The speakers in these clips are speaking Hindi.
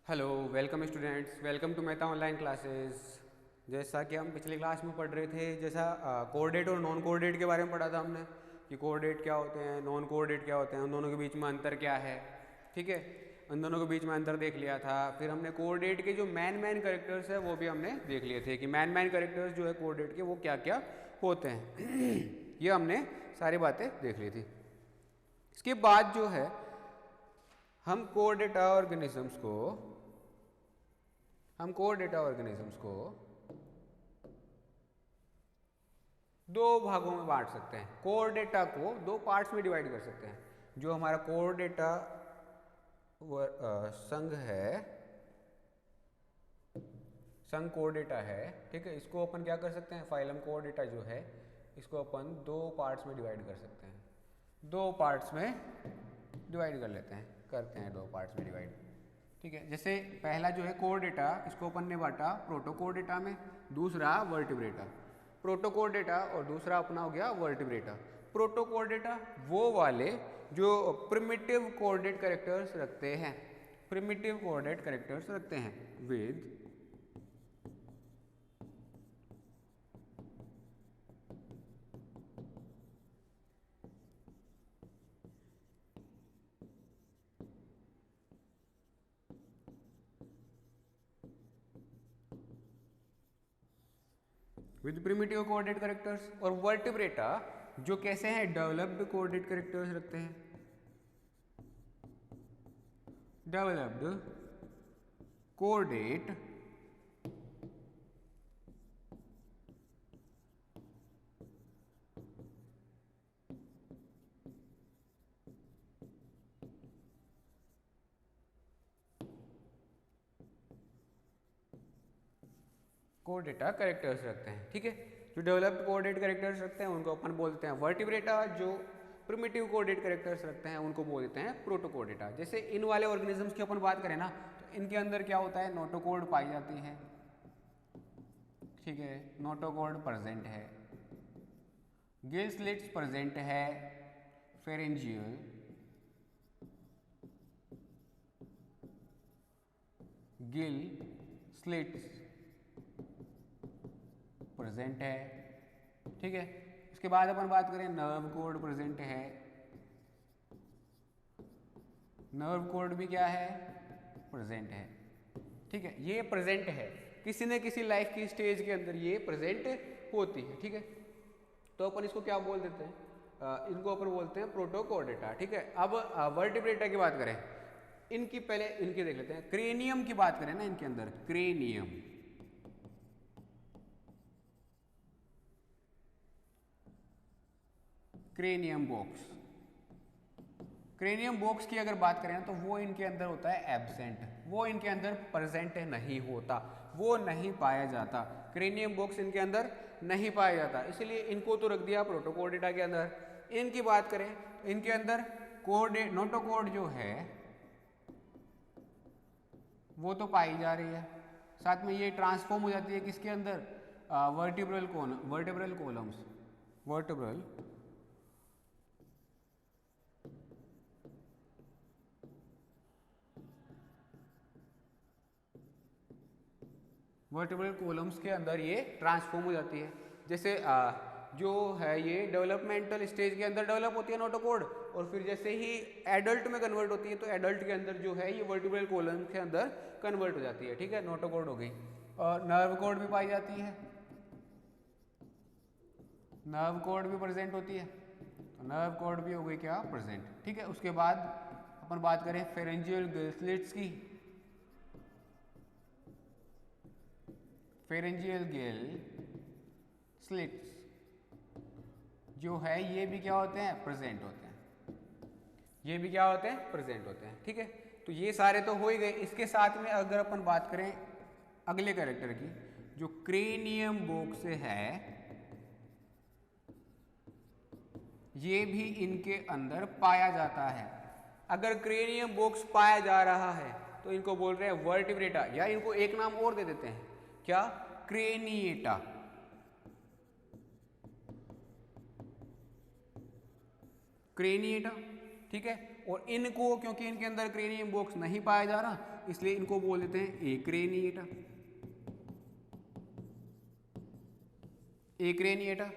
Hello welcome students, welcome to Mehta online classes. जैसा कि हम पिछली क्लास में पढ़ रहे थे, जैसा कोऑर्डिनेट और नॉन कोऑर्डिनेट के बारे में पढ़ा था हमने कि कोऑर्डिनेट क्या होते हैं, नॉन कोऑर्डिनेट क्या होते हैं, उन दोनों के बीच में अंतर क्या है। ठीक है, उन दोनों के बीच में अंतर देख लिया था। फिर हमने कोऑर्डिनेट के जो मैन कैरेक्टर्स है वो भी हमने देख लिए थे कि मैन कैरेक्टर्स जो है कोऑर्डिनेट के वो क्या क्या होते हैं। ये हमने सारी बातें देख ली थी। इसके बाद जो है हम कोर डेटा ऑर्गेनिजम्स को दो भागों में बांट सकते हैं। कोर डेटा को दो पार्ट्स में डिवाइड कर सकते हैं। जो हमारा कोर डेटा संघ कोर डेटा है, ठीक है, इसको अपन क्या कर सकते हैं, फाइलम कोर डेटा जो है इसको अपन दो पार्ट्स में डिवाइड कर सकते हैं। दो पार्ट्स में डिवाइड कर लेते हैं, करते हैं दो पार्ट्स में डिवाइड। ठीक है, जैसे पहला जो है कोर डेटा, इसको अपन ने बांटा प्रोटोकोर डेटा में, दूसरा वर्टिब्रेटा। प्रोटोकोर डेटा और दूसरा अपना हो गया वर्टिब्रेटा। प्रोटोकोर डेटा वो वाले जो प्रिमिटिव कोऑर्डिनेट कैरेक्टर्स रखते हैं, प्रिमिटिव कोऑर्डिनेट कैरेक्टर्स रखते हैं विद प्रिमिटिव कोऑर्डिनेट कैरेक्टर्स। और वर्टिब्रेटा जो कैसे हैं, डेवलप्ड कोऑर्डिनेट कैरेक्टर्स रखते हैं। Developed coordinate core data characters रखते हैं। ठीक है, जो डेवलप्ड कोऑर्डिनेट कैरेक्टर्स रखते हैं उनको अपन बोलते हैं वर्टिब्रेटा। जो प्रिमिटिव कोऑर्डिनेट कैरेक्टर्स रखते हैं उनको बोलते हैं प्रोटोकोर डेटा। जैसे इन वाले ऑर्गेनिजम्स की अपन बात करें ना, तो इनके अंदर क्या होता है, नोटोकोड पाई जाती है। ठीक है, नोटोकोड प्रेजेंट है, गिल स्लिट्स प्रेजेंट है, फेरेंजियल गिल स्लिट्स प्रेजेंट है। ठीक है, इसके बाद अपन बात करें नर्व कोड प्रेजेंट है। नर्व कोड भी क्या है, प्रेजेंट है। ठीक है, ये प्रेजेंट है, किसी न किसी लाइफ की स्टेज के अंदर ये प्रेजेंट होती है। ठीक है, तो अपन इसको क्या बोल देते हैं, इनको अपन बोलते हैं प्रोटोकोर डेटा। ठीक है, अब वर्टिब्रेटा की बात करें, इनकी पहले इनकी देख लेते हैं। क्रेनियम की बात करें ना, इनके अंदर क्रेनियम क्रेनियम बॉक्स की अगर बात करें तो वो इनके अंदर होता है एब्सेंट, वो इनके अंदर प्रेजेंट नहीं होता, वो नहीं पाया जाता। क्रेनियम बॉक्स इनके अंदर नहीं पाया जाता, इसलिए इनको तो रख दिया प्रोटोकोर डेटा के अंदर। इनकी बात करें, इनके अंदर कोड नोटोकोड जो है वो तो पाई जा रही है, साथ में ये ट्रांसफॉर्म हो जाती है किसके अंदर, वर्टिब्रल कॉलम्स वर्टिब्रल कॉलम्स के अंदर ये ट्रांसफॉर्म हो जाती है। जैसे जो है ये डेवलपमेंटल स्टेज के अंदर डेवलप होती है नोटोकोड, और फिर जैसे ही एडल्ट में कन्वर्ट होती है तो एडल्ट के अंदर जो है ये वर्टिब्रल कॉलम के अंदर कन्वर्ट हो जाती है। ठीक है, नोटोकोड हो गई। और नर्व कोड भी पाई जाती है, नर्व कोड भी प्रेजेंट होती है, तो नर्व कोड भी हो गई क्या, प्रेजेंट। ठीक है, उसके बाद अपन बात करें फेरेंजियल गिल्स की, फेरेंजियल गिल स्लिट्स जो है ये भी क्या होते हैं, प्रेजेंट होते हैं। ये भी क्या होते हैं, प्रेजेंट होते हैं। ठीक है, तो ये सारे तो हो ही गए। इसके साथ में अगर अपन बात करें अगले कैरेक्टर की, जो क्रेनियम बॉक्स है, ये भी इनके अंदर पाया जाता है। अगर क्रेनियम बॉक्स पाया जा रहा है तो इनको बोल रहे हैं वर्टिब्रेटा, या इनको एक नाम और दे देते हैं, क्या, क्रेनिएटा। क्रेनिएटा, ठीक है। और इनको क्योंकि इनके अंदर क्रेनियम बॉक्स नहीं पाया जा रहा इसलिए इनको बोल देते हैं एक्रेनिएटा। एक्रेनिएटा,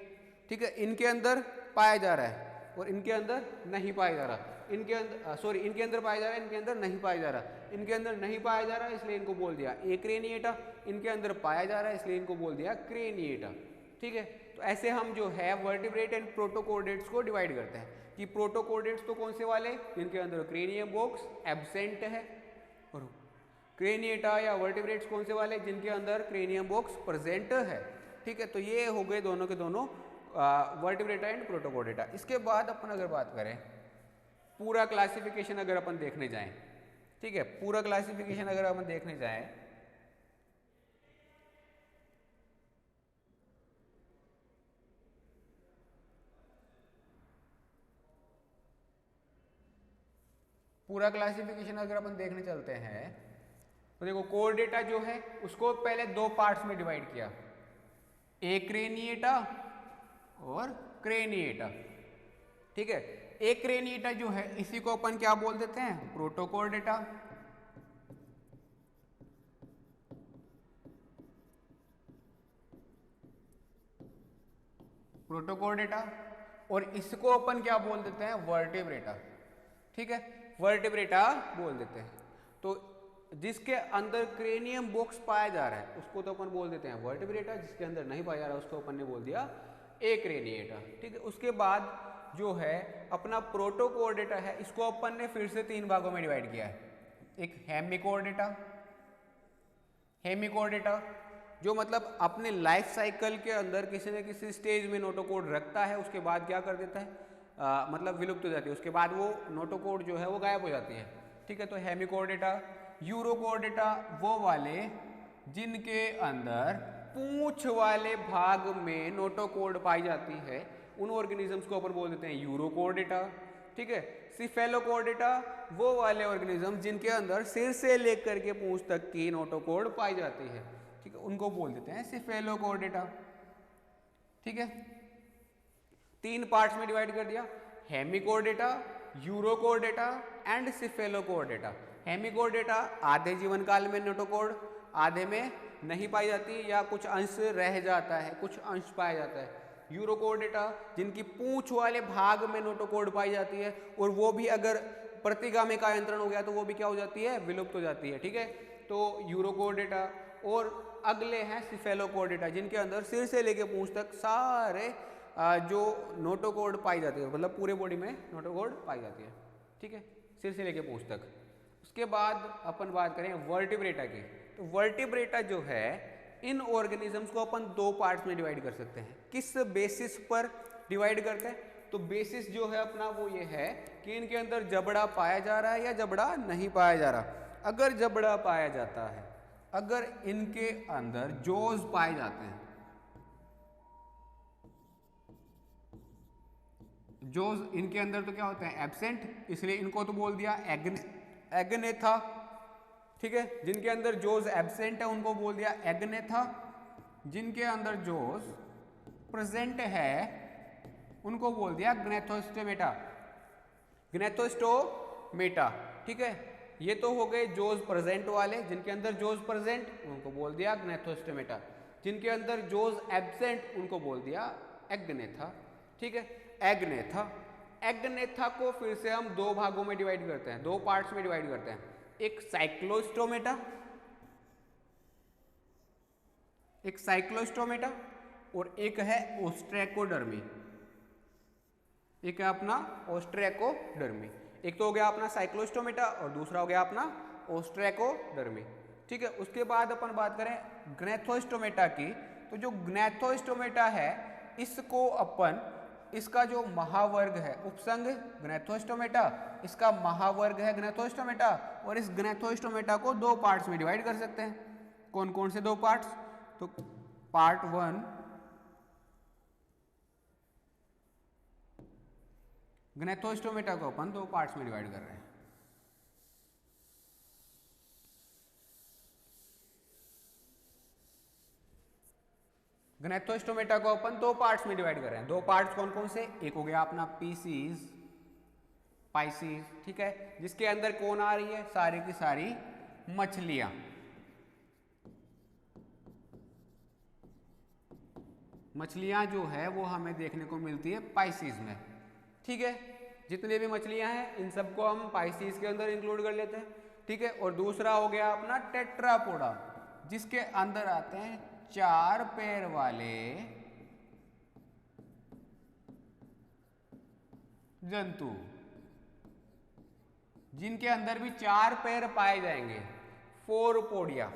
ठीक है। इनके अंदर पाया जा रहा है और इनके अंदर नहीं पाया जा रहा। इनके अंदर इनके अंदर पाया जा रहा है, इनके अंदर नहीं पाया जा रहा। इनके अंदर नहीं पाया जा रहा इसलिए इनको बोल दिया एक्रेनिएटा। इनके अंदर पाया जा रहा है इसलिए इनको बोल दिया क्रेनिएटा, ठीक है। तो ऐसे हम जो है वर्टिब्रेट एंड प्रोटोकोर्डेट्स को डिवाइड करते हैं कि प्रोटोकोर्डेट्स तो कौन से वाले जिनके अंदर क्रेनियम बॉक्स एब्सेंट है, और क्रेनिएटा या वर्टिब्रेट्स कौन से वाले जिनके अंदर क्रेनियम बॉक्स प्रेजेंट है, ठीक है। तो ये हो गए दोनों के दोनों वर्टिब्रेटा एंड प्रोटोकोर्डेटा। इसके बाद अपन अगर बात करें पूरा क्लासिफिकेशन अगर अपन देखने जाएं, ठीक है, पूरा क्लासिफिकेशन अगर अपन देखने जाएं पूरा क्लासिफिकेशन अगर अपन देखने चलते हैं तो देखो कोर्डेटा जो है उसको पहले दो पार्ट्स में डिवाइड किया, एक्रेनिएटा और क्रेनिएटा, ठीक है। एक्रेनिएटा जो है इसी को अपन क्या बोल देते हैं प्रोटोकोर्डेटा, प्रोटोकोर्डेटा, और इसको अपन क्या बोल देते हैं वर्टिब्रेटा, ठीक है, वर्टिब्रेटा बोल देते हैं। तो जिसके अंदर क्रेनियम बॉक्स पाया जा रहा है उसको तो अपन बोल देते हैं वर्टिब्रेटा, जिसके अंदर नहीं पाया जा रहा उसको अपन ने बोल दिया एक्रेनिएटा, ठीक है। उसके बाद जो है अपना प्रोटोकोर्डेटा है, इसको अपन ने फिर से तीन भागों में डिवाइड किया है। एक हेमिकोर्डेटा, हेमिकोर्डेटा जो मतलब अपने लाइफ साइकिल के अंदर किसी न किसी स्टेज में नोटोकोड रखता है, उसके बाद क्या कर देता है मतलब विलुप्त हो जाती है, उसके बाद वो नोटोकोड जो है वो गायब हो जाती है, ठीक है। तो हेमिकोर्डेटा। यूरोकोर्डेटा वो वाले जिनके अंदर पूंछ वाले भाग में नोटोकोड पाई जाती है, उन ऑर्गेनिजम्स को अपन बोल देते हैं यूरोकोर्डेटा, ठीक है। सिफेलोकोर्डेटा वो वाले ऑर्गेनिज्म जिनके अंदर सिर से लेकर के पूंछ तक की नोटोकोड पाई जाती है, ठीक है, उनको बोल देते हैं सिफेलोकोर्डेटा, ठीक है। तीन पार्ट्स में डिवाइड कर दिया, हेमिकोर्डेटा, यूरोकोर्डेटा एंड सिफेलोकोर्डेटा। हेमिकोर्डेटा आधे जीवन काल में नोटोकोड, आधे में नहीं पाई जाती या कुछ अंश रह जाता है, कुछ अंश पाया जाता है। यूरोकोर्डेटा जिनकी पूंछ वाले भाग में नोटोकोड पाई जाती है और वो भी अगर प्रतिगामी का यंत्रण हो गया तो वो भी क्या हो जाती है विलुप्त हो जाती है, ठीक है। तो यूरोकोर्डेटा। और अगले हैं सिफेलोकोर्डेटा जिनके अंदर सिर से लेके पूंछ तक सारे जो नोटोकोड पाई जाती है, मतलब पूरे बॉडी में नोटोकोड पाई जाती है, ठीक है, सिर से लेके पूंछ तक। उसके बाद अपन बात करें वर्टिब्रेटा की, तो वर्टिब्रेटा जो है इन ऑर्गेनिजम्स को अपन दो पार्ट्स में डिवाइड कर सकते हैं। किस बेसिस पर डिवाइड करते हैं? तो बेसिस जो है अपना वो ये है कि इनके अंदर जबड़ा पाया जा रहा है या जबड़ा नहीं पाया जा रहा। अगर जबड़ा पाया जाता है, अगर इनके अंदर जोज पाए जाते हैं, जोज इनके अंदर तो क्या होते हैं एब्सेंट, इसलिए इनको तो बोल दिया एग्नेथा, ठीक है। जिनके अंदर जोज एब्सेंट है उनको बोल दिया एग्नेथा, जिनके अंदर जोज प्रेजेंट है उनको बोल दिया ग्नेथोस्टोमेटा, ग्नेथोस्टोमेटा, ठीक है। ये तो हो गए जोज प्रेजेंट वाले, जिनके अंदर जोज प्रेजेंट उनको बोल दिया ग्नेथोस्टोमेटा, जिनके अंदर जोज एब्सेंट उनको बोल दिया एग्नेथा, ठीक है। एग्नेथा, एग्नेथा को फिर से हम दो भागों में डिवाइड करते हैं, दो पार्ट्स में डिवाइड करते हैं। एक साइक्लोस्टोमेटा, एक साइक्लोस्टोमेटा और एक है ओस्ट्रेकोडर्मी, एक है अपना ओस्ट्रेकोडर्मी। एक तो हो गया अपना साइक्लोस्टोमेटा और दूसरा हो गया अपना ओस्ट्रेकोडर्मी, ठीक है। उसके बाद अपन बात करें ग्नेथोस्टोमेटा की, तो जो ग्नेथोस्टोमेटा है इसको अपन, इसका जो महावर्ग है उपसंग ग्नेथोस्टोमेटा, इसका महावर्ग है ग्नेथोस्टोमेटा, और इस ग्नेथोस्टोमेटा को दो पार्ट्स में डिवाइड कर सकते हैं। कौन कौन से दो पार्ट्स? तो पार्ट 1 ग्नेथोस्टोमेटा को अपन दो पार्ट्स में डिवाइड कर रहे हैं। ग्नेथोस्टोमेटा को अपन दो पार्ट्स में डिवाइड कर रहे हैं। दो पार्ट्स कौन कौन से? एक हो गया अपना पीसीज पाइसीज, ठीक है, जिसके अंदर कौन आ रही है, सारी की सारी मछलियां। मछलियां जो है वो हमें देखने को मिलती है पाइसीज में, ठीक है। जितने भी मछलियां हैं इन सबको हम पाइसीज के अंदर इंक्लूड कर लेते हैं, ठीक है। और दूसरा हो गया अपना टेट्रापोडा, जिसके अंदर आते हैं 4 पैर वाले जंतु, जिनके अंदर भी 4 पैर पाए जाएंगे, 4 पोडिया।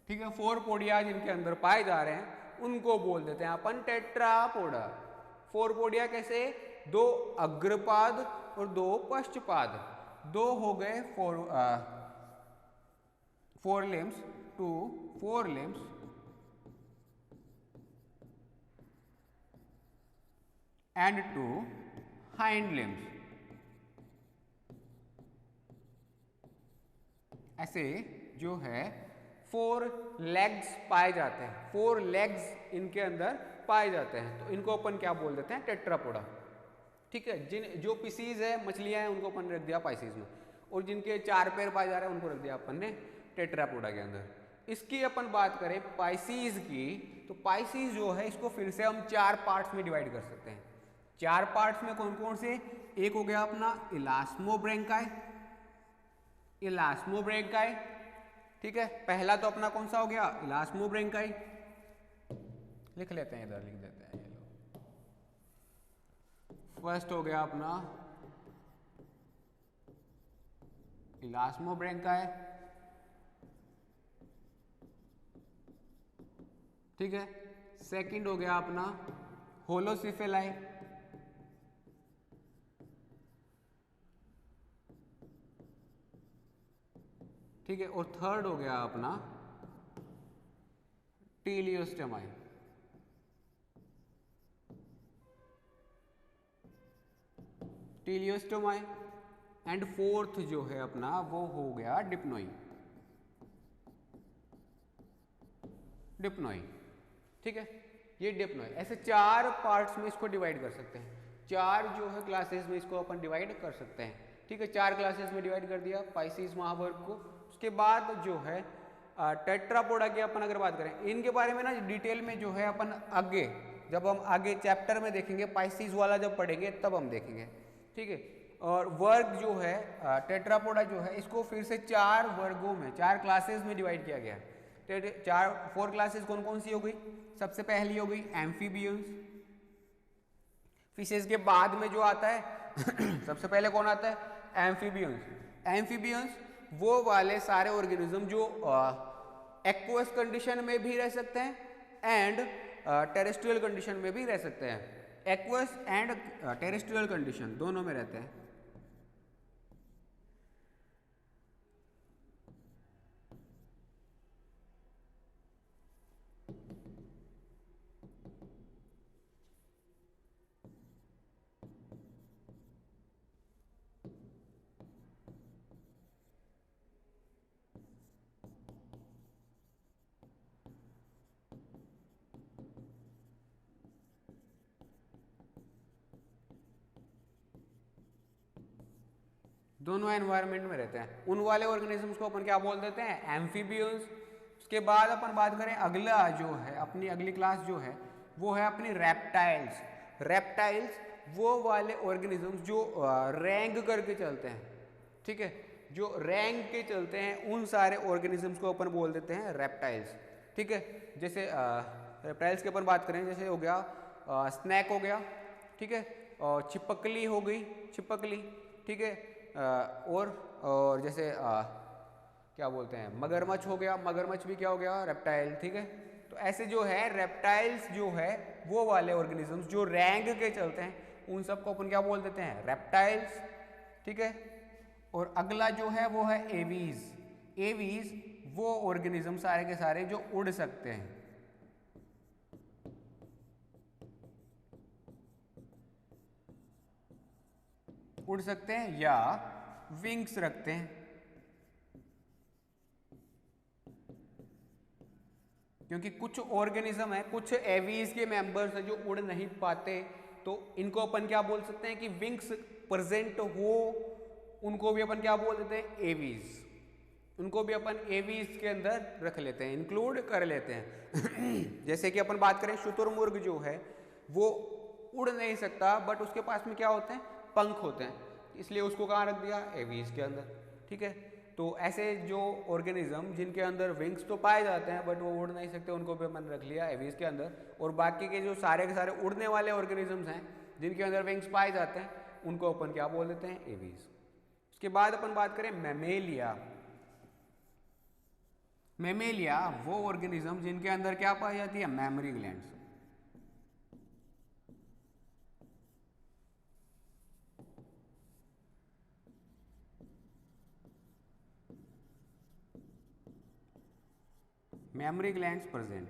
ठीक है, 4 पोडिया जिनके अंदर पाए जा रहे हैं उनको बोल देते हैं अपन टेट्रापोडा। 4 पोडिया कैसे, 2 अग्रपाद और 2 पश्चपाद, 2 हो गए four limbs, 2 four limbs and 2 hind limbs. ऐसे जो है 4 लेग्स पाए जाते हैं, 4 लेग्स इनके अंदर पाए जाते हैं, तो इनको अपन क्या बोल देते हैं, टेट्रापोडा, ठीक है। जो पीसीज है, मछलियां हैं, उनको अपन ने रख दिया पाइसीज में, और जिनके 4 पैर पाए जा रहे हैं उनको रख दिया अपन ने टेट्रापोडा के अंदर। इसकी अपन बात करें पाइसीज की, तो पाइसीज जो है इसको फिर से हम 4 पार्ट्स में डिवाइड कर सकते हैं। 4 पार्ट्स में कौन कौन से, एक हो गया अपना इलास्मोब्रेंकाई, इलास्मोब्रेंकाई, ठीक है। पहला तो अपना कौन सा हो गया, इलास्मोब्रेंकाई, लिख लेते हैं, इधर लिख देते हैं, ये लो। फर्स्ट हो गया अपना इलास्मोब्रेंकाई, ठीक है। सेकंड हो गया अपना होलोसिफेलाई, ठीक है। और थर्ड हो गया अपना टीलियोस्टोमाई, टीलियोस्टोमाई। एंड फोर्थ जो है अपना वो हो गया डिप्नोई, डिप्नोई, ठीक है। ये डिप्नोई, ऐसे 4 पार्ट्स में इसको डिवाइड कर सकते हैं, 4 जो है क्लासेस में इसको अपन डिवाइड कर सकते हैं, ठीक है। 4 क्लासेस में डिवाइड कर दिया पाइसीज महावर्ग को। उसके बाद जो है टेट्रापोडा की अपन अगर बात करें, इनके बारे में ना डिटेल में जो है अपन आगे, जब हम आगे चैप्टर में देखेंगे, पाइसीज वाला जब पढ़ेंगे तब हम देखेंगे, ठीक है। और वर्ग जो है टेट्रापोडा जो है इसको फिर से 4 वर्गों में, 4 क्लासेस में डिवाइड किया गया है। 4 क्लासेस कौन कौन सी हो गई, सबसे पहली हो गई एम्फीबियंस, फिशेस के बाद में जो आता है सबसे पहले कौन आता है, एम्फीबियंस। एम्फीबियंस वो वाले सारे ऑर्गेनिज्म जो एक्वस कंडीशन में भी रह सकते हैं एंड टेरेस्ट्रियल कंडीशन में भी रह सकते हैं, एक्वस एंड टेरेस्ट्रियल कंडीशन दोनों में रहते हैं। दोनों एनवायरनमेंट में रहते हैं। उन वाले ऑर्गेनिजम्स को अपन क्या बोल देते हैं, एम्फीबियंस। उसके बाद अपन बात करें अगला जो है, अपनी अगली क्लास जो है वो है अपनी रेप्टाइल्स। रेप्टाइल्स वो वाले ऑर्गेनिजम्स जो रैंग करके चलते हैं, ठीक है, जो रैंग के चलते हैं, उन सारे ऑर्गेनिजम्स को अपन बोल देते हैं रेप्टाइल्स, ठीक है। जैसे रेप्टाइल्स की अपन बात करें, जैसे हो गया स्नैक हो गया, ठीक है, और छिपकली हो गई, छिपकली, ठीक है। और जैसे क्या बोलते हैं, मगरमच्छ हो गया, मगरमच्छ भी क्या हो गया, रेप्टाइल, ठीक है। तो ऐसे जो है रेप्टाइल्स जो है वो वाले ऑर्गेनिजम्स जो रैंग के चलते हैं, उन सबको अपन क्या बोल देते हैं, रेप्टाइल्स, ठीक है। और अगला जो है वो है एवीज। एवीज वो ऑर्गेनिज्म सारे के सारे जो उड़ सकते हैं, उड़ सकते हैं या विंग्स रखते हैं, क्योंकि कुछ ऑर्गेनिज्म है, कुछ एवीज के मेंबर्स हैं जो उड़ नहीं पाते, तो इनको अपन क्या बोल सकते हैं कि विंग्स प्रेजेंट हो, उनको भी अपन क्या बोल देते हैं, एवीज। उनको भी अपन एवीज के अंदर रख लेते हैं, इंक्लूड कर लेते हैं। जैसे कि अपन बात करें, शुतुरमुर्ग जो है वो उड़ नहीं सकता, बट उसके पास में क्या होते हैं, पंख होते हैं, इसलिए उसको कहाँ रख दिया, एवीज के अंदर। ठीक है, तो ऐसे जो ऑर्गेनिज्म जिनके अंदर विंग्स तो पाए जाते हैं बट वो उड़ नहीं सकते, उनको भी अपन रख लिया एवीज के अंदर। और बाकी के जो सारे के सारे उड़ने वाले ऑर्गेनिजम्स हैं जिनके अंदर विंग्स पाए जाते हैं, उनको अपन क्या बोल देते हैं, एवीज। उसके बाद अपन बात करें मैमेलिया। मैमेलिया वो ऑर्गेनिज्म जिनके अंदर क्या पाई जाती है, memory glands. Mammary glands present,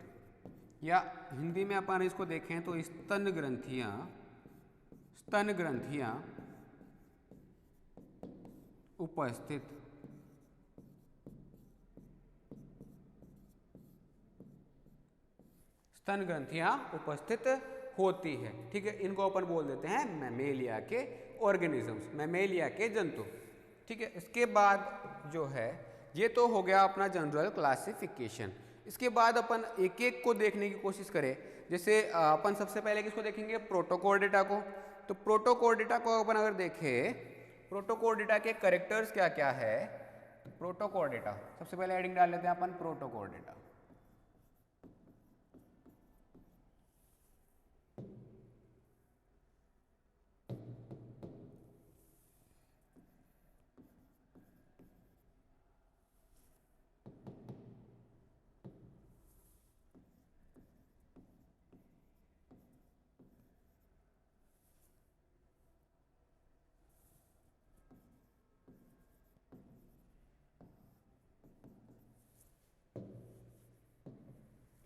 या हिंदी में अपन इसको देखें तो स्तन ग्रंथियां, स्तन ग्रंथियां उपस्थित। स्तन ग्रंथियां उपस्थित होती है। ठीक है, इनको अपन बोल देते हैं मैमेलिया के ऑर्गेनिजम्स, मैमेलिया के जंतु। ठीक है, इसके बाद जो है, ये तो हो गया अपना जनरल क्लासिफिकेशन। इसके बाद अपन एक एक को देखने की कोशिश करें। जैसे अपन सबसे पहले किसको देखेंगे, प्रोटोकोर्डेटा को। तो प्रोटोकोर्डेटा को अपन अगर देखें, प्रोटोकोर्डेटा के कैरेक्टर्स क्या क्या है। तो प्रोटोकोर्डेटा, सबसे पहले हेडिंग डाल लेते हैं अपन प्रोटोकोर्डेटा।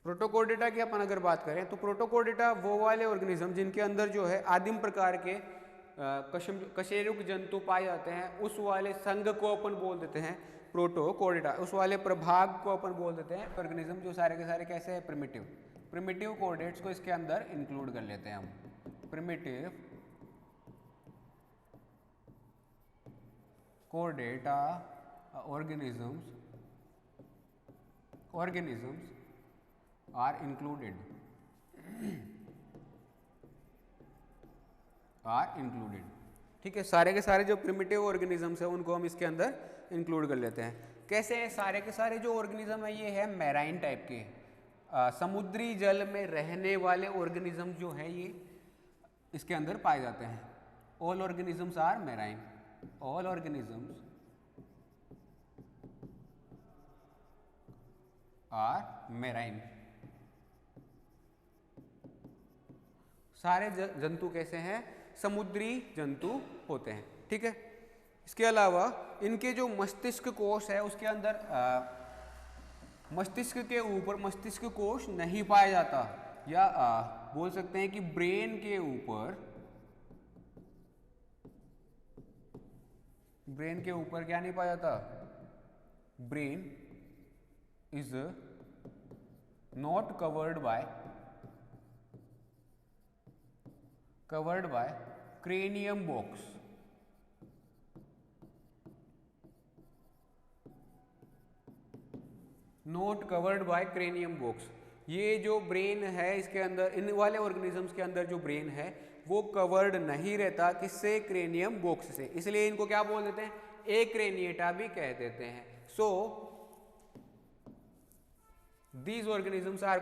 प्रोटोकोर्डेटा की अपन अगर बात करें तो प्रोटोकोर्डेटा वो वाले ऑर्गेनिज्म जिनके अंदर जो है आदिम प्रकार के कशेरुक जंतु पाए जाते हैं, उस वाले संघ को अपन बोल देते हैं प्रोटोकोर्डेटा। उस वाले प्रभाग को अपन बोल देते हैं ऑर्गेनिज्म जो सारे के सारे कैसे हैं, प्रिमिटिव। प्रिमिटिव कोर्डेट्स को इसके अंदर इंक्लूड कर लेते हैं हम, primitive Chordata organisms are included ठीक है, सारे के सारे जो प्रिमिटिव ऑर्गेनिजम्स है उनको हम इसके अंदर इंक्लूड कर लेते हैं। कैसे है, सारे के सारे जो ऑर्गेनिज्म है ये है मैराइन टाइप के, समुद्री जल में रहने वाले ऑर्गेनिज्म जो है ये इसके अंदर पाए जाते हैं। All organisms are marine, all organisms are marine. सारे जंतु कैसे हैं, समुद्री जंतु होते हैं। ठीक है, इसके अलावा इनके जो मस्तिष्क कोश है उसके अंदर मस्तिष्क के ऊपर मस्तिष्क कोश नहीं पाया जाता, या बोल सकते हैं कि ब्रेन के ऊपर क्या नहीं पाया जाता, brain is not covered by cranium box। Not covered by cranium box. ये जो ब्रेन है इसके अंदर, इन वाले ऑर्गेनिजम्स के अंदर जो ब्रेन है वो कवर्ड नहीं रहता, किससे, क्रेनियम बॉक्स से। इसलिए इनको क्या बोल देते हैं, एक्रेनिएटा भी कह देते हैं। सो these organisms are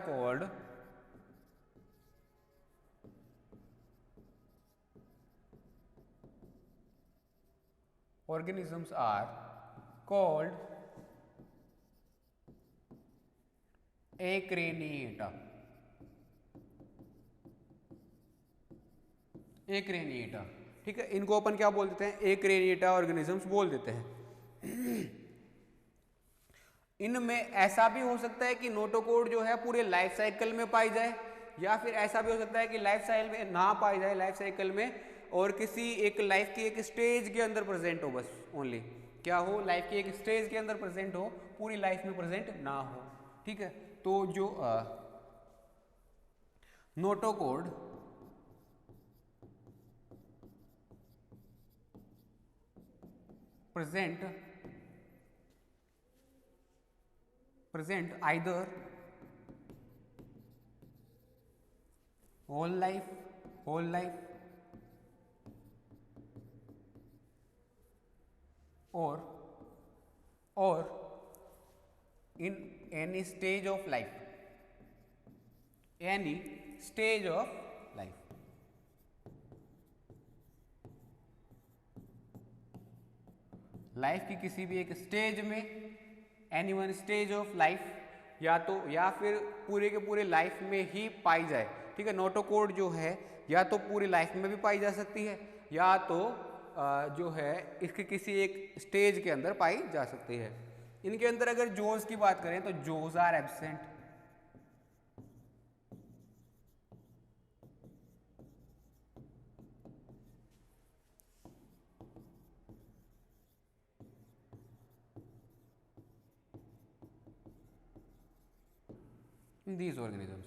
called acraniata। एक्रेनिएटा, ठीक है, इनको अपन क्या बोल देते हैं, एक्रेनिएटा ऑर्गेनिजम्स बोल देते हैं। इनमें ऐसा भी हो सकता है कि नोटोकोड जो है पूरे लाइफ साइकिल में पाई जाए, या फिर ऐसा भी हो सकता है कि लाइफ साइकिल में ना पाई जाए, लाइफ साइकिल में, और किसी एक लाइफ की एक स्टेज के अंदर प्रेजेंट हो, बस ओनली क्या हो, लाइफ की एक स्टेज के अंदर प्रेजेंट हो, पूरी लाइफ में प्रेजेंट ना हो। ठीक है, तो जो notochord present either whole life or in any stage of life, life की किसी भी एक स्टेज में, any one stage of life, या फिर पूरे के पूरे लाइफ में ही पाई जाए। ठीक है, नोटोकोड जो है या तो पूरी लाइफ में भी पाई जा सकती है या तो जो है इसके किसी एक स्टेज के अंदर पाई जा सकती है। इनके अंदर अगर जोज की बात करें तो those are absent, these organisms,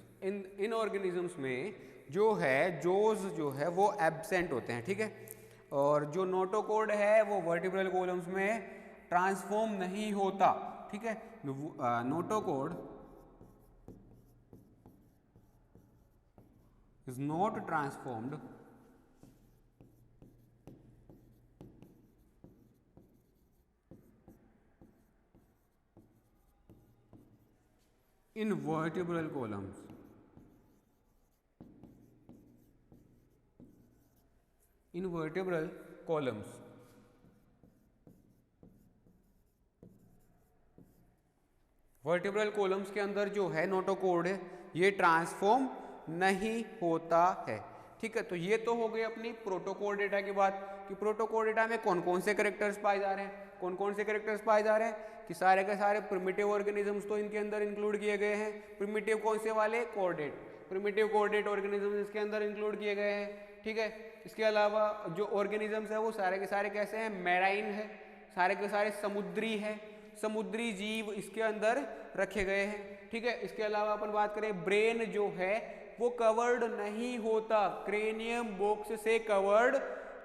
इन ऑर्गेनिजम्स में जो है जोज जो है वो एब्सेंट होते हैं। ठीक है, और जो नोटोकोड है वो वर्टिब्रल कॉलम्स में ट्रांसफॉर्म नहीं होता। ठीक है, notochord is not transformed in vertebral columns, vertebral columns के अंदर जो है नोटोकोड है ये ट्रांसफॉर्म नहीं होता है। ठीक है, तो ये तो हो गई अपनी प्रोटोकोड डेटा की बात कि प्रोटोकोड डेटा में कौन कौन से कैरेक्टर्स पाए जा रहे हैं, कौन कौन से कैरेक्टर्स पाए जा रहे हैं कि सारे के सारे प्रिमिटिव ऑर्गेनिजम्स तो इनके अंदर इंक्लूड किए गए हैं। प्रिमिटिव कौन से वाले, कोऑर्डिनेट, प्रिमिटिव कोऑर्डिनेट ऑर्गेनिजम्स इसके अंदर इंक्लूड किए गए हैं। ठीक है, इसके अलावा जो ऑर्गेनिजम्स है वो सारे के सारे कैसे हैं, मैराइन है, सारे के सारे समुद्री है, समुद्री जीव इसके अंदर रखे गए हैं। ठीक है, इसके अलावा अपन बात करें ब्रेन जो है वो कवर्ड नहीं होता, क्रेनियम बॉक्स से कवर्ड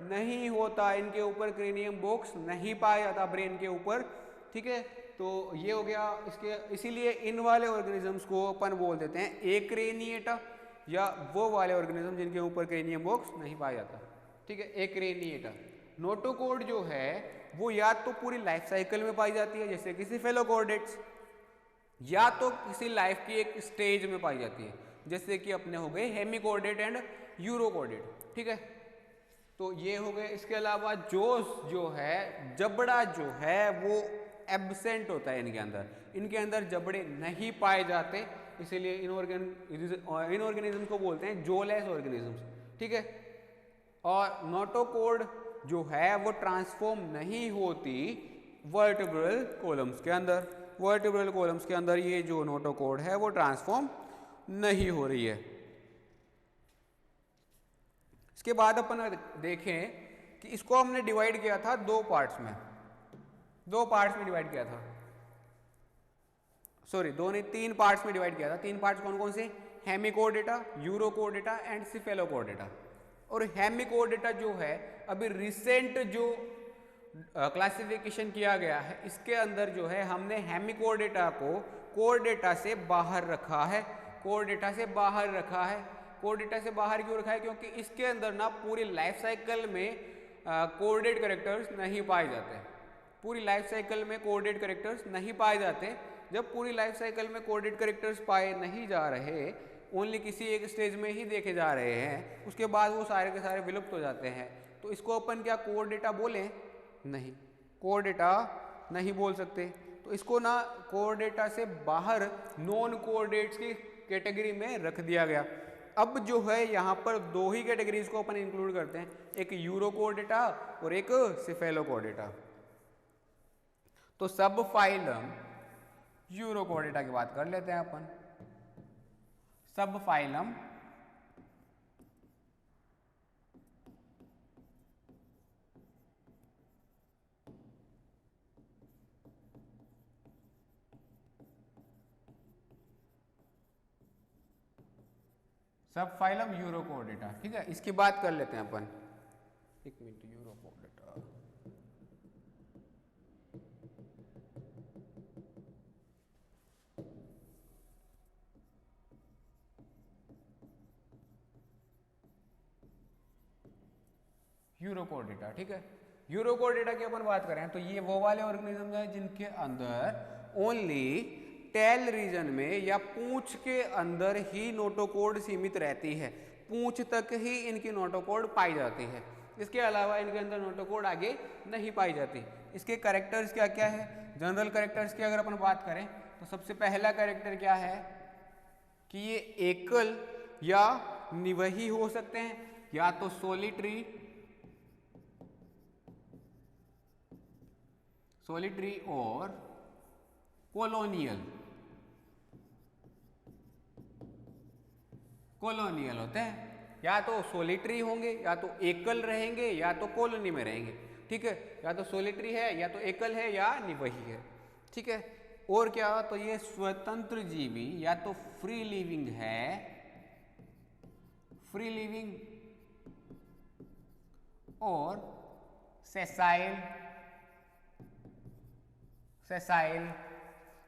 नहीं होता, इनके ऊपर क्रेनियम बॉक्स नहीं पाया जाता ब्रेन के ऊपर। ठीक है, तो ये हो गया इसके, इसीलिए इन वाले ऑर्गेनिजम्स को अपन बोल देते हैं एक्रेनिएटा, या वो वाले ऑर्गेनिज्म जिनके ऊपर क्रेनियम बॉक्स नहीं पाया जाता। ठीक है, एक्रेनिएटा। नोटोकोड जो है वो या तो पूरी लाइफ साइकिल में पाई जाती है जैसे कि सिफेलोकॉर्डेट्स, या तो किसी लाइफ की एक स्टेज में पाई जाती है जैसे कि अपने हो गए हेमिकॉर्डेट एंड यूरोकॉर्डेट। ठीक है, तो ये हो गए। इसके अलावा जोस जो है, जबड़ा जो है वो एब्सेंट होता है इनके अंदर, इनके अंदर जबड़े नहीं पाए जाते, इसीलिए इन ऑर्गेनिज्म को बोलते हैं जोलेस ऑर्गेनिजम्स। ठीक है, और नोटोकोड जो है वो ट्रांसफॉर्म नहीं होती वर्टिब्रल कॉलम्स के अंदर, वर्टिब्रल कॉलम्स के अंदर ये जो नोटोकोड है वो ट्रांसफॉर्म नहीं हो रही है। इसके बाद अपन देखें कि इसको हमने डिवाइड किया था दो पार्ट्स में डिवाइड किया था, सॉरी दो नहीं तीन पार्ट्स में डिवाइड किया था। तीन पार्ट्स कौन कौन से, हेमिकोडेटा, यूरोकोडेटा एंड सिफेलोकोडेटा। और हेमिकोडेटा जो है अभी रिसेंट जो क्लासिफिकेशन किया गया है इसके अंदर जो है हमने हेमिकोडेटा को कोरडेटा से बाहर रखा है, कोरडेटा से बाहर रखा है। कोरडेटा से बाहर क्यों रखा है, क्योंकि इसके अंदर ना पूरी लाइफ साइकिल में कोऑर्डिनेट कैरेक्टर्स नहीं पाए जाते, पूरी लाइफ साइकिल में कोऑर्डिनेट कैरेक्टर्स नहीं पाए जाते। जब पूरी लाइफ साइकिल में कोऑर्डिनेट कैरेक्टर्स पाए नहीं जा रहे, ओनली किसी एक स्टेज में ही देखे जा रहे हैं, उसके बाद वो सारे के सारे विलुप्त हो जाते हैं, तो इसको अपन क्या कोऑर्डिनेटा बोलें, नहीं, कोऑर्डिनेटा नहीं बोल सकते। तो इसको ना कोऑर्डिनेटा से बाहर नॉन कोऑर्डिनेट्स की कैटेगरी में रख दिया गया। अब जो है यहाँ पर दो ही कैटेगरीज को अपन इंक्लूड करते हैं, एक यूरोकोऑर्डिनेटा और एक सिफेलोकोऑर्डिनेटा। तो सब फाइलम यूरोकोऑर्डिनेटा की बात कर लेते हैं अपन। सब फाइलम सब फाइलम यूरोकोर्डेटा। ठीक है, इसकी बात कर लेते हैं अपन। एक मिनट, यूरोकोर्डेटा, यूरोकोर्डेटा। ठीक है, यूरोकोर्डेटा की अपन बात करें तो ये वो वाले ऑर्गेनिज्म है जिनके अंदर ओनली टेल रीजन में या पूंछ के अंदर ही नोटोकोड सीमित रहती है, पूंछ तक ही इनकी नोटोकोड पाई जाती है, इसके अलावा इनके अंदर नोटोकोड आगे नहीं पाई जाती। इसके कैरेक्टर्स क्या क्या है? जनरल कैरेक्टर्स की अगर अपन बात करें तो सबसे पहला कैरेक्टर क्या है कि ये एकल या निवही हो सकते हैं, या तो सोलिटरी और कॉलोनियल होते हैं। या तो सोलिटरी होंगे, या तो एकल रहेंगे, या तो कॉलोनी में रहेंगे। ठीक है, या तो सोलिटरी है, या तो एकल है, या निवही है। ठीक है, और क्या? तो ये स्वतंत्र जीवी या तो फ्री लिविंग है, फ्री लिविंग, और सेसाइल,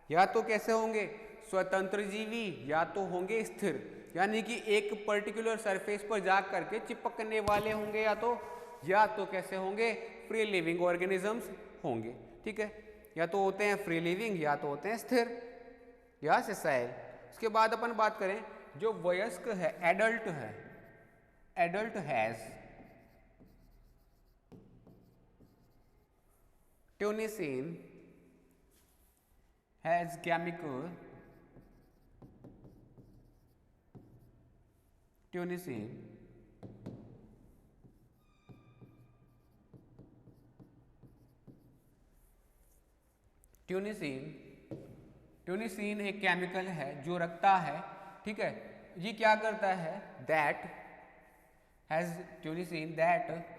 या तो कैसे होंगे? स्वतंत्र जीवी, या तो होंगे स्थिर, यानी कि एक पर्टिकुलर सरफेस पर जा करके चिपकने वाले होंगे, या तो कैसे होंगे? फ्री लिविंग ऑर्गेनिजम्स होंगे। ठीक है, या तो होते हैं फ्री लिविंग, या तो होते हैं स्थिर या सेसाइल। इसके बाद अपन बात करें जो वयस्क है, एडल्ट है, एडल्ट हैज ट्यूनिसिन, has chemical ट्यूनिसिन एक केमिकल है जो रखता है। ठीक है, ये क्या करता है? That has ट्यूनिसिन that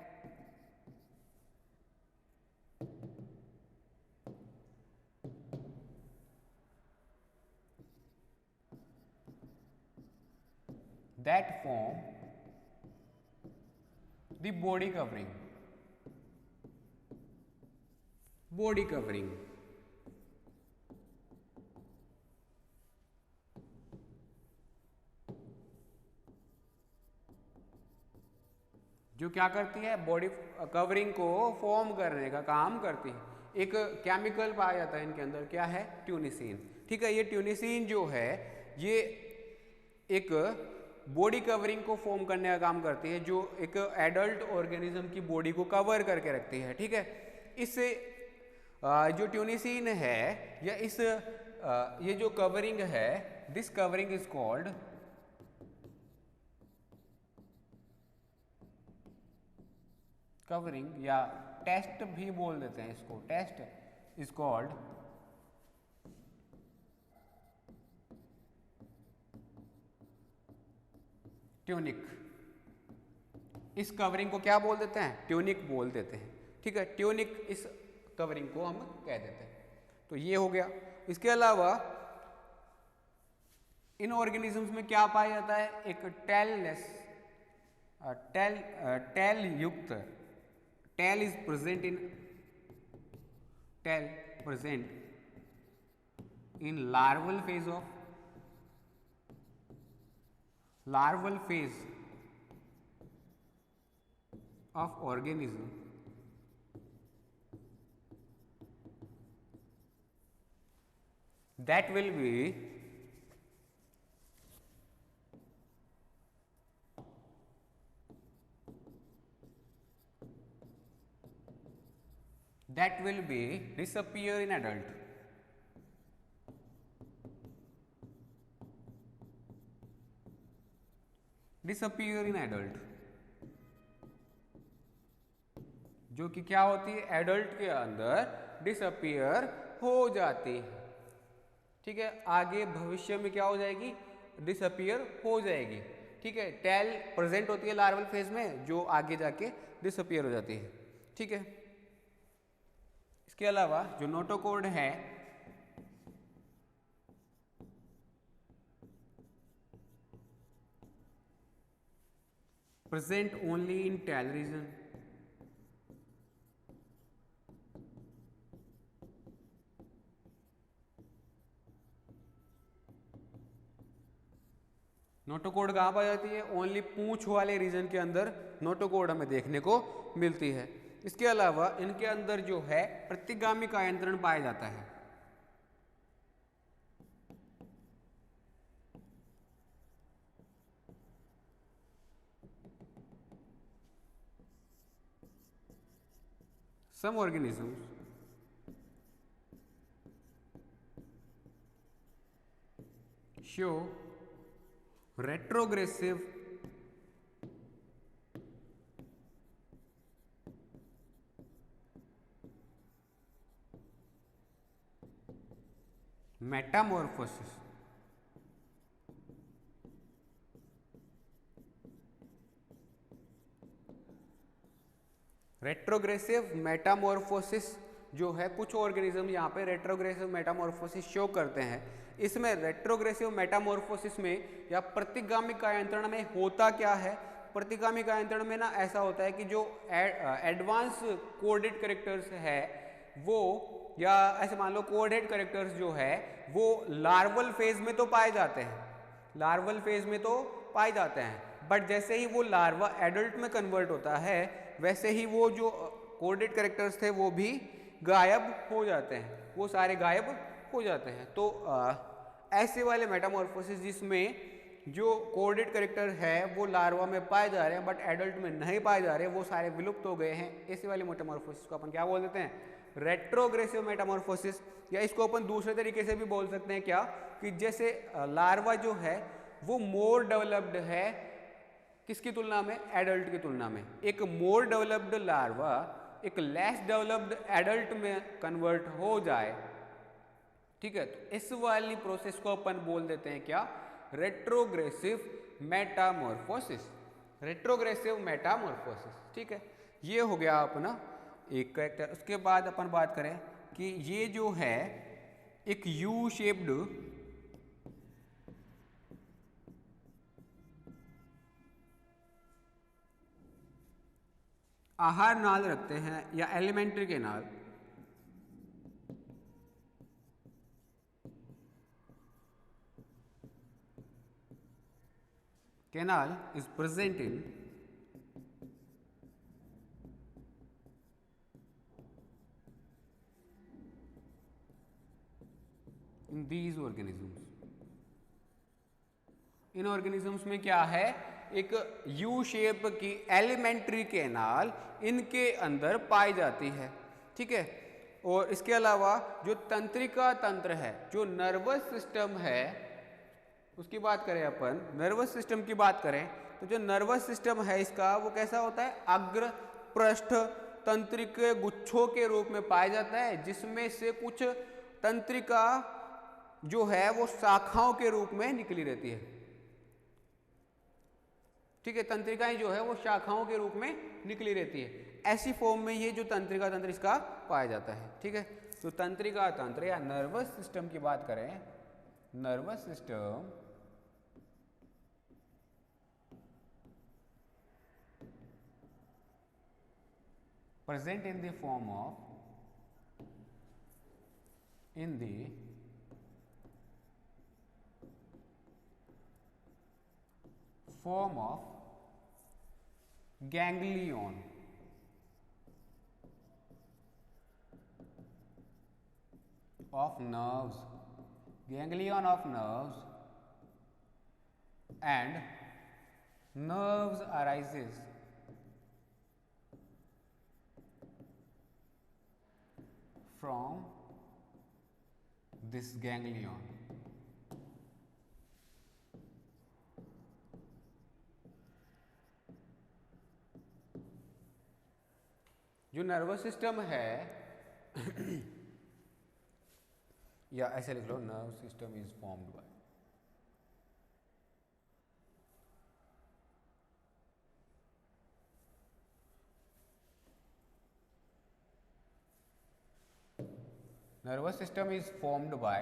form the body covering, जो क्या करती है? बॉडी कवरिंग को फॉर्म करने का काम करती है। एक केमिकल पाया जाता है इनके अंदर, क्या है? ट्यूनिसिन। ठीक है, ये ट्यूनिसिन जो है ये एक बॉडी कवरिंग को फॉर्म करने का काम करती है, जो एक एडल्ट ऑर्गेनिज्म की बॉडी को कवर करके रखती है। ठीक है, इससे जो ट्यूनिसिन है या ये जो कवरिंग है, this covering is called covering, या टेस्ट भी बोल देते हैं इसको, टेस्ट इज कॉल्ड ट्यूनिक। इस कवरिंग को क्या बोल देते हैं? ट्यूनिक बोल देते हैं। ठीक है, ट्यूनिक इस कवरिंग को हम कह देते हैं। तो ये हो गया। इसके अलावा इन ऑर्गेनिजम्स में क्या पाया जाता है? एक टेल युक्त, tail is present in larval phase of organism that will be disappear in adult. Disappear in adult, जो कि क्या होती है? एडल्ट के अंदर डिसअपियर हो जाती है। ठीक है, आगे भविष्य में क्या हो जाएगी? डिसअपियर हो जाएगी। ठीक है, टेल प्रेजेंट होती है लार्वल फेज में, जो आगे जाके डिसअपियर हो जाती है। ठीक है, इसके अलावा जो नोटोकोड है, present only in tail region. Notochord कहाँ पाई जाती है? ओनली पूंछ वाले रीजन के अंदर नोटोकोड हमें देखने को मिलती है। इसके अलावा इनके अंदर जो है प्रतिगामी कायांतरण पाया जाता है। Some organisms show retrogressive metamorphosis. Retrogressive Metamorphosis जो है, कुछ ऑर्गेनिज्म यहाँ पे रेट्रोग्रेसिव मेटामॉर्फोसिस शो करते हैं। इसमें रेट्रोग्रेसिव मेटामॉर्फोसिस में या प्रतिगामी कायांतरण में होता क्या है? प्रतिगामी कायांतरण में ना ऐसा होता है कि जो एडवांस कोडेड कैरेक्टर्स है वो, या ऐसे मान लो कोडेड कैरेक्टर्स जो है वो लार्वल फेज में तो पाए जाते हैं, लार्वल फेज में तो पाए जाते हैं, बट जैसे ही वो लार्वा एडल्ट में कन्वर्ट होता है वैसे ही वो जो कोडेड कैरेक्टर्स थे वो भी गायब हो जाते हैं, वो सारे गायब हो जाते हैं। तो ऐसे वाले मेटामॉर्फोसिस जिसमें जो कोडेड कैरेक्टर है वो लार्वा में पाए जा रहे हैं बट एडल्ट में नहीं पाए जा रहे, वो सारे विलुप्त हो गए हैं, ऐसे वाले मेटामॉर्फोसिस को अपन क्या बोल देते हैं? Retrogressive Metamorphosis. या इसको अपन दूसरे तरीके से भी बोल सकते हैं क्या, कि जैसे लार्वा जो है वो मोर डेवलप्ड है किसकी तुलना में? एडल्ट की तुलना में। एक मोर डेवलप्ड लार्वा एक लेस डेवलप्ड एडल्ट में कन्वर्ट हो जाए, ठीक है, तो इस वाली प्रोसेस को अपन बोल देते हैं क्या? Retrogressive Metamorphosis. रेट्रोग्रेसिव मेटामॉर्फोसिस, ठीक है। ये हो गया अपना एक कैरेक्टर। उसके बाद अपन बात करें कि ये जो है एक यू शेप्ड आहार नाल रखते हैं या alimentary canal, canal is present in these organisms. इन ऑर्गेनिजम्स में क्या है? एक यू शेप की एलिमेंट्री कैनाल इनके अंदर पाई जाती है, ठीक है। और इसके अलावा जो तंत्रिका तंत्र है, जो नर्वस सिस्टम है, उसकी बात करें अपन, नर्वस सिस्टम की बात करें तो जो नर्वस सिस्टम है इसका वो कैसा होता है? अग्र पृष्ठ तंत्रिक गुच्छों के रूप में पाया जाता है, जिसमें से कुछ तंत्रिका जो है वो शाखाओं के रूप में निकली रहती है, ठीक है। तंत्रिकाएं जो है वो शाखाओं के रूप में निकली रहती है, ऐसी फॉर्म में ये जो तंत्रिका तंत्र इसका पाया जाता है, ठीक है। तो तंत्रिका तंत्र या नर्वस सिस्टम की बात करें, nervous system present in the form of ganglion, of nerves, ganglion of nerves, and nerves arises from this ganglion. जो नर्वस सिस्टम है या ऐसे लिख लो, nerve system is formed by nervous system is formed by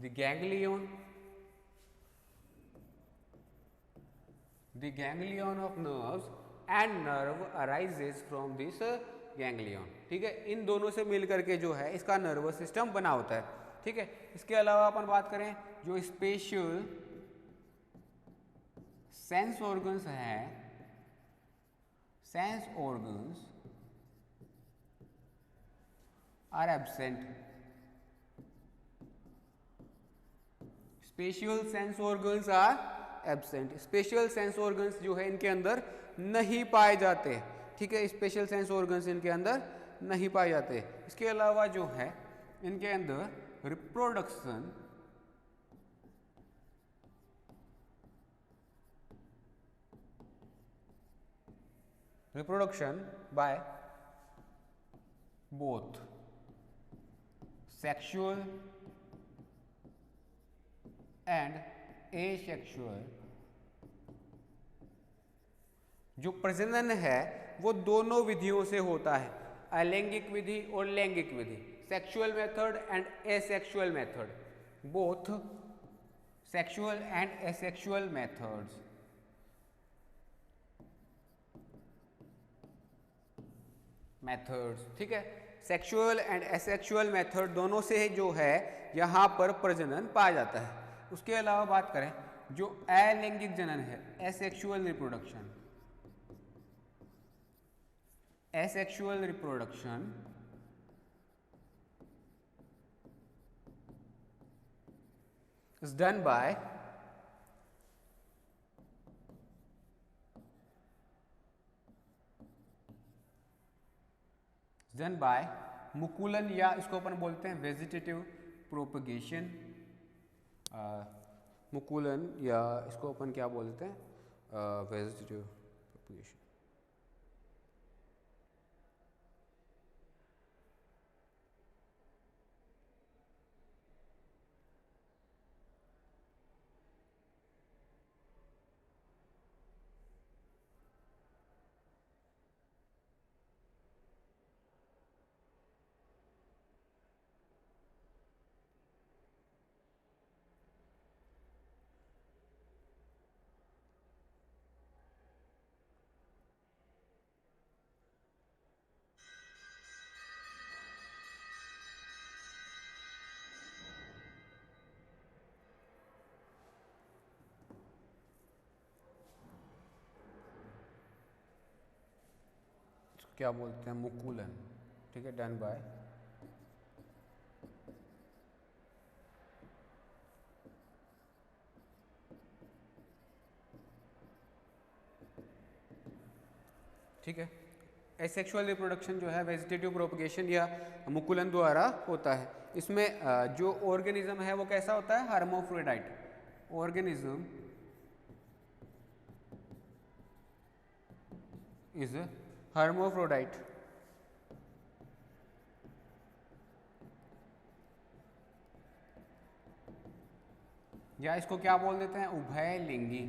The ganglion, the ganglion of nerves and nerve arises from this ganglion. ठीक है, इन दोनों से मिलकर के जो है इसका नर्वस सिस्टम बना होता है. ठीक है, इसके अलावा अपन बात करें जो स्पेशल सेंस ऑर्गन्स हैं, sense organs are absent. Special sense organs are absent. Special sense organs जो है इनके अंदर नहीं पाए जाते. ठीक है, स्पेशल सेंस ऑर्गन्स इनके अंदर नहीं पाए जाते. इसके अलावा जो है इनके अंदर reproduction, reproduction by both sexual and asexual, जो प्रजनन है वो दोनों विधियों से होता है, अलैंगिक विधि और लैंगिक विधि. Sexual method and asexual method, both sexual and asexual methods. Methods, ठीक है, सेक्सुअल एंड एसेक्सुअल मेथड दोनों से जो है यहाँ पर प्रजनन पाया जाता है. उसके अलावा बात करें जो अलैंगिक जनन है, asexual reproduction, asexual reproduction is done by मुकुलन, या इसको अपन बोलते हैं वेजिटेटिव प्रोपगेशन. मुकुलन या इसको अपन क्या बोलते हैं, वेजिटेटिव प्रोपगेशन. क्या बोलते हैं, मुकुलन. ठीक है, डन बाय ठीक है. एसेक्सुअल रिप्रोडक्शन जो है वेजिटेटिव प्रोपगेशन या मुकुलन द्वारा होता है. इसमें जो ऑर्गेनिज्म है वो कैसा होता है, हर्माफ्रोडाइट. Organism is hermaphrodite. या इसको क्या बोल देते हैं, उभयलिंगी.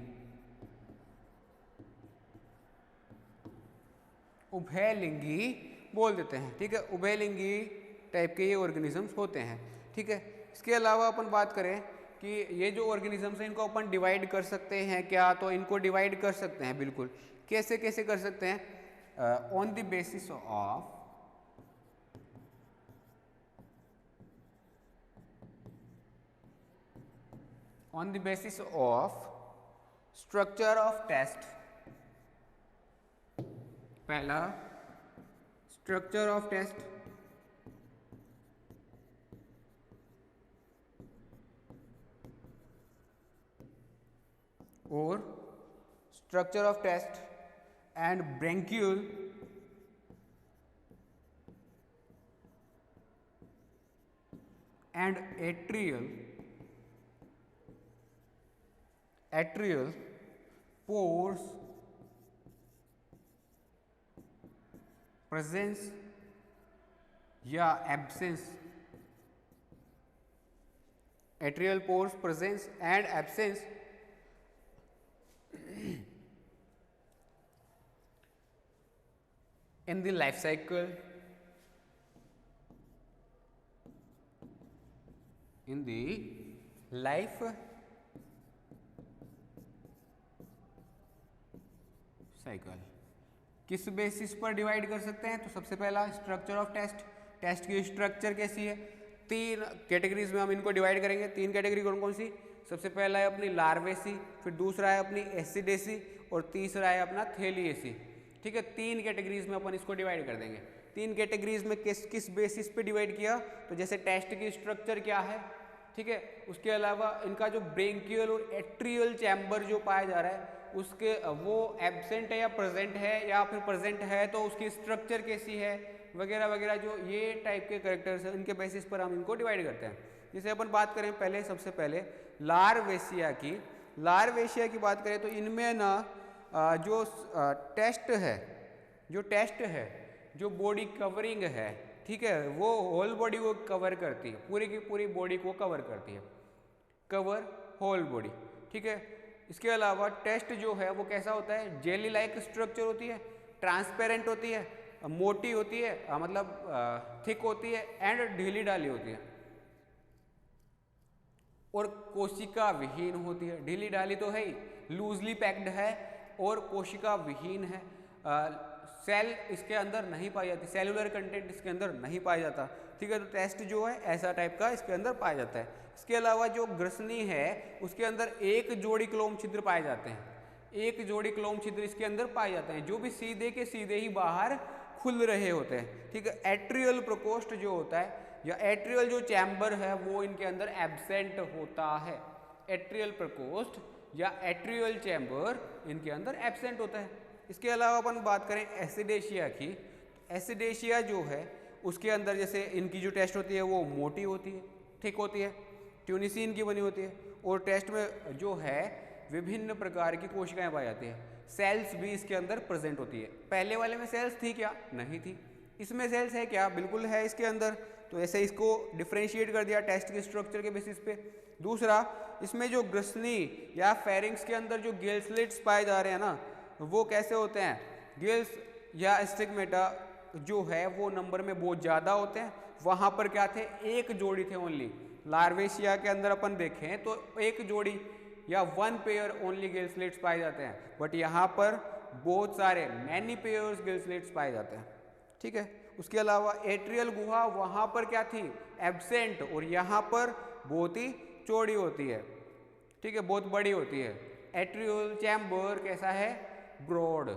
उभयलिंगी बोल देते हैं. ठीक है, उभयलिंगी टाइप के ये ऑर्गेनिजम्स होते हैं. ठीक है, इसके अलावा अपन बात करें कि ये जो ऑर्गेनिजम्स हैं इनको अपन डिवाइड कर सकते हैं क्या, तो इनको डिवाइड कर सकते हैं बिल्कुल. कैसे कैसे कर सकते हैं, on the basis of structure of test. पहला structure of test, और structure of test and branchial and atrial pores presence या absence. Atrial pores presence and absence in the life cycle, in the life cycle किस बेसिस पर डिवाइड कर सकते हैं? तो सबसे पहला स्ट्रक्चर ऑफ टेस्ट, टेस्ट की स्ट्रक्चर कैसी है? 3 कैटेगरीज में हम इनको डिवाइड करेंगे। 3 कैटेगरी कौन कौन सी? सबसे पहला है अपनी लार्वेसी, फिर दूसरा है अपनी एसिडेसी और तीसरा है अपना थेलिएसी। ठीक है, 3 कैटेगरीज में अपन इसको डिवाइड कर देंगे। 3 कैटेगरीज में किस किस बेसिस पे डिवाइड किया? तो जैसे टेस्ट की स्ट्रक्चर क्या है, ठीक है, उसके अलावा इनका जो ब्रेंकियल और एट्रियल चैम्बर जो पाया जा रहा है उसके वो एब्सेंट है या प्रेजेंट है, या फिर प्रेजेंट है तो उसकी स्ट्रक्चर कैसी है, वगैरह वगैरह, जो ये टाइप के कैरेक्टर्स हैं उनके बेसिस पर हम इनको डिवाइड करते हैं। जैसे अपन बात करें पहले, सबसे पहले लार्वेशिया की, लार्वेशिया की बात करें तो इनमें ना जो टेस्ट है, जो बॉडी कवरिंग है, ठीक है, वो होल बॉडी को कवर करती है, पूरी की पूरी बॉडी को कवर करती है, कवर होल बॉडी। ठीक है, इसके अलावा टेस्ट जो है वो कैसा होता है? जेली लाइक स्ट्रक्चर होती है, ट्रांसपेरेंट होती है, मोटी होती है, मतलब थिक होती है एंड ढीली ढाली होती है, और कोशिका विहीन होती है। ढीली ढाली तो है ही, लूजली पैक्ड है और कोशिका विहीन है। सेल इसके अंदर नहीं पाई जाती, सेलुलर कंटेंट इसके अंदर नहीं पाया जाता। ठीक है, तो टेस्ट जो है ऐसा टाइप का इसके अंदर पाया जाता है। इसके अलावा जो ग्रसनी है उसके अंदर एक जोड़ी क्लोम छिद्र पाए जाते हैं, एक जोड़ी क्लोम छिद्र इसके अंदर पाए जाते हैं, जो भी सीधे के सीधे ही बाहर खुल रहे होते हैं। ठीक है, एट्रियल प्रकोष्ठ जो होता है या एट्रियल जो चैम्बर है वो इनके अंदर एब्सेंट होता है। एट्रियल प्रकोष्ठ या एट्रियल चैम्बर इनके अंदर एब्सेंट होता है। इसके अलावा अपन बात करें एसिडेशिया की, एसिडेशिया जो है उसके अंदर जैसे इनकी जो टेस्ट होती है वो मोटी होती है, थिक होती है, ट्यूनिसिन की बनी होती है, और टेस्ट में जो है विभिन्न प्रकार की कोशिकाएं पाई जाती है। सेल्स भी इसके अंदर प्रेजेंट होती है। पहले वाले में सेल्स थी क्या? नहीं थी। इसमें सेल्स है क्या? बिल्कुल है इसके अंदर। तो ऐसे इसको डिफ्रेंशिएट कर दिया टेस्ट के स्ट्रक्चर के बेसिस पे। दूसरा, इसमें जो ग्रसनी या फेरिंग्स के अंदर जो गिल स्लिट्स पाए जा रहे हैं ना, वो कैसे होते हैं? गिल्स या स्टिग्मेटा जो है वो नंबर में बहुत ज़्यादा होते हैं। वहाँ पर क्या थे? एक जोड़ी थे ओनली। लार्वेशिया के अंदर अपन देखें तो एक जोड़ी या 1 पेयर ओनली गिल स्लिट्स पाए जाते हैं, बट यहाँ पर बहुत सारे मैनी पेयर्स गिल स्लिट्स पाए जाते हैं। ठीक है, उसके अलावा एट्रियल गुहा वहाँ पर क्या थी? एब्सेंट, और यहाँ पर बहुत ही चौड़ी होती है। ठीक है, बहुत बड़ी होती है। एट्रियल चैम्बर कैसा है? ब्रॉड।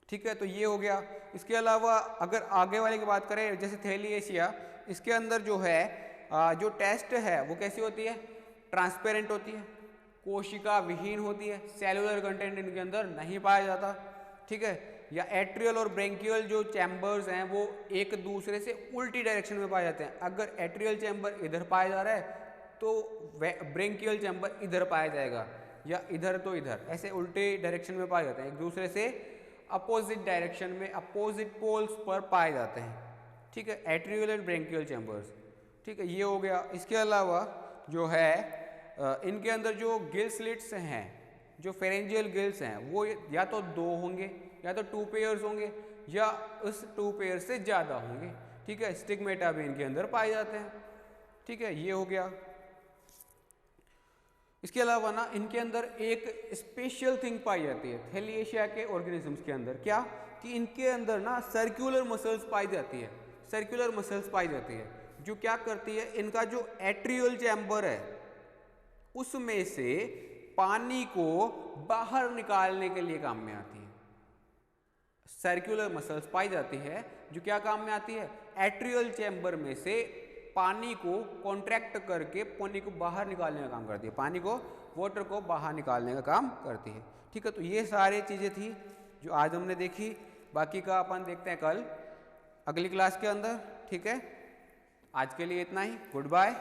ठीक है, तो ये हो गया। इसके अलावा अगर आगे वाले की बात करें, जैसे थैलिएशिया, इसके अंदर जो है जो टेस्ट है वो कैसी होती है? ट्रांसपेरेंट होती है, कोशिका विहीन होती है, सेलुलर कंटेंट इनके अंदर नहीं पाया जाता। ठीक है, या एट्रियल और ब्रेंकियल जो चैम्बर्स हैं वो एक दूसरे से उल्टी डायरेक्शन में पाए जाते हैं। अगर एट्रियल चैम्बर इधर पाया जा रहा है तो ब्रेंकियल चैम्बर इधर पाया जाएगा, या इधर तो इधर, ऐसे उल्टे डायरेक्शन में पाए जाते हैं, एक दूसरे से अपोजिट डायरेक्शन में, अपोजिट पोल्स पर पाए जाते हैं। ठीक है, एट्रियल एंड ब्रेंकियल चैम्बर्स। ठीक है, ये हो गया। इसके अलावा जो है इनके अंदर जो गिल स्लिट्स हैं, जो फेरेंजियल गिल्स हैं, वो या तो 2 होंगे, या तो 2 पेयर्स होंगे, या उस 2 पेयर से ज़्यादा होंगे। ठीक है, स्टिग्मेटा भी इनके अंदर पाए जाते हैं। ठीक है, ये हो गया। इसके अलावा ना इनके अंदर एक स्पेशल थिंग पाई जाती है थैलिएशिया के ऑर्गेनिजम्स के अंदर। क्या? कि इनके अंदर ना सर्कुलर मसल्स पाई जाती है, सर्कुलर मसल्स पाई जाती है, जो क्या करती है? इनका जो एट्रियल चैम्बर है उसमें से पानी को बाहर निकालने के लिए काम में आती है। सर्कुलर मसल्स पाई जाती है जो क्या काम में आती है? एट्रियल चैम्बर में से पानी को कॉन्ट्रैक्ट करके पानी को बाहर निकालने का काम करती है, पानी को, वाटर को बाहर निकालने का काम करती है। ठीक है, तो ये सारी चीज़ें थी जो आज हमने देखी। बाकी का अपन देखते हैं कल अगली क्लास के अंदर। ठीक है, आज के लिए इतना ही। Good bye.